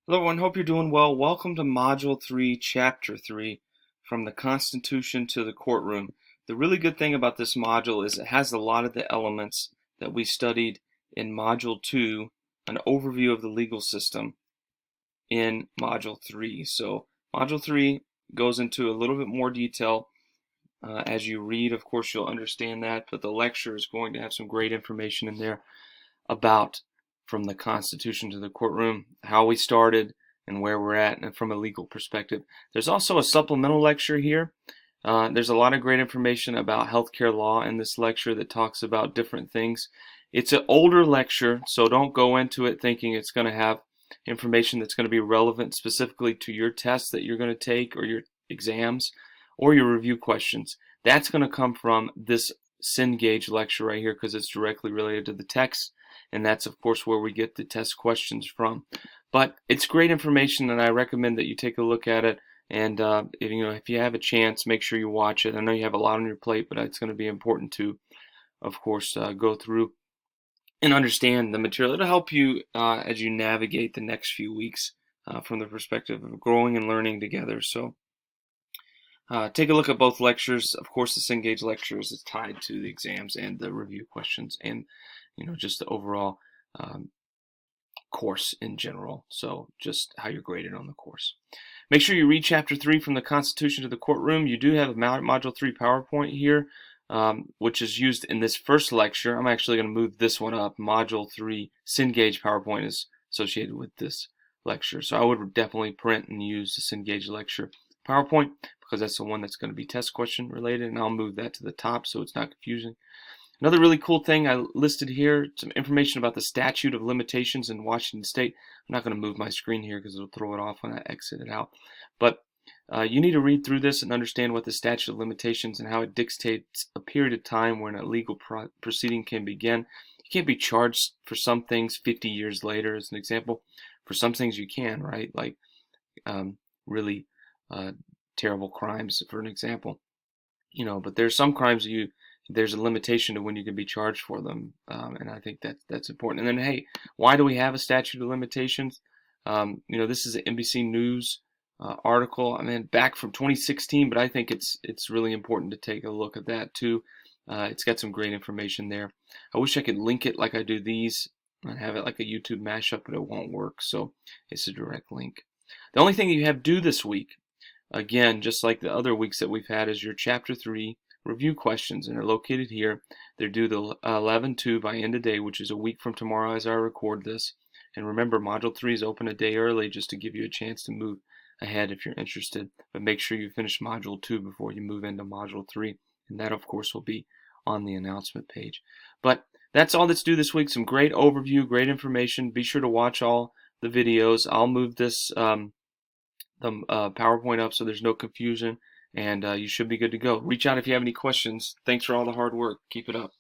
Hello, everyone. Hope you're doing well. Welcome to Module 3, Chapter 3, From the Constitution to the Courtroom. The really good thing about this module is it has a lot of the elements that we studied in Module 2, an overview of the legal system in Module 3. So Module 3 goes into a little bit more detail. As you read, of course, you'll understand that, but the lecture is going to have some great information in there about from the Constitution to the courtroom, how we started and where we're at, and from a legal perspective. There's also a supplemental lecture here. There's a lot of great information about healthcare law in this lecture that talks about different things. It's an older lecture, so don't go into it thinking it's going to have information that's going to be relevant specifically to your tests that you're going to take or your exams or your review questions. That's going to come from this Cengage lecture right here because it's directly related to the text, and that's of course where we get the test questions from. But it's great information, and I recommend that you take a look at it. And if you have a chance, make sure you watch it. I know you have a lot on your plate, but it's going to be important to, of course, go through and understand the material. It'll help you as you navigate the next few weeks from the perspective of growing and learning together. So take a look at both lectures. Of course, the Cengage lectures is tied to the exams and the review questions, and just the overall course in general. So just how you're graded on the course. Make sure you read Chapter 3 from the Constitution to the Courtroom. You do have a Module 3 PowerPoint here, which is used in this first lecture. I'm actually going to move this one up. Module 3 Cengage PowerPoint is associated with this lecture. So I would definitely print and use the Cengage lecture PowerPoint because that's the one that's going to be test question related, and I'll move that to the top so it's not confusing. Another really cool thing I listed here, some information about the statute of limitations in Washington State. I'm not going to move my screen here because it'll throw it off when I exit it out. But you need to read through this and understand what the statute of limitations and how it dictates a period of time when a legal proceeding can begin. You can't be charged for some things 50 years later, as an example. For some things you can, right? Like really terrible crimes, for an example. But there's some crimes there's a limitation to when you can be charged for them, and I think that's important. And then, hey, why do we have a statute of limitations? This is an NBC News article. I mean, back from 2016, but I think it's really important to take a look at that too. It's got some great information there. I wish I could link it like I do these and have it like a YouTube mashup, but it won't work. So it's a direct link. The only thing you have due this week, again, just like the other weeks that we've had, is your Chapter 3 review questions, and they're located here. They're due the 11/2 by end of day, which is a week from tomorrow as I record this. And remember, Module 3 is open a day early just to give you a chance to move ahead if you're interested. But make sure you finish Module 2 before you move into Module 3. And that, of course, will be on the announcement page. But that's all that's due this week. Some great overview, great information. Be sure to watch all the videos. I'll move this PowerPoint up so there's no confusion, and you should be good to go. Reach out if you have any questions. Thanks for all the hard work. Keep it up.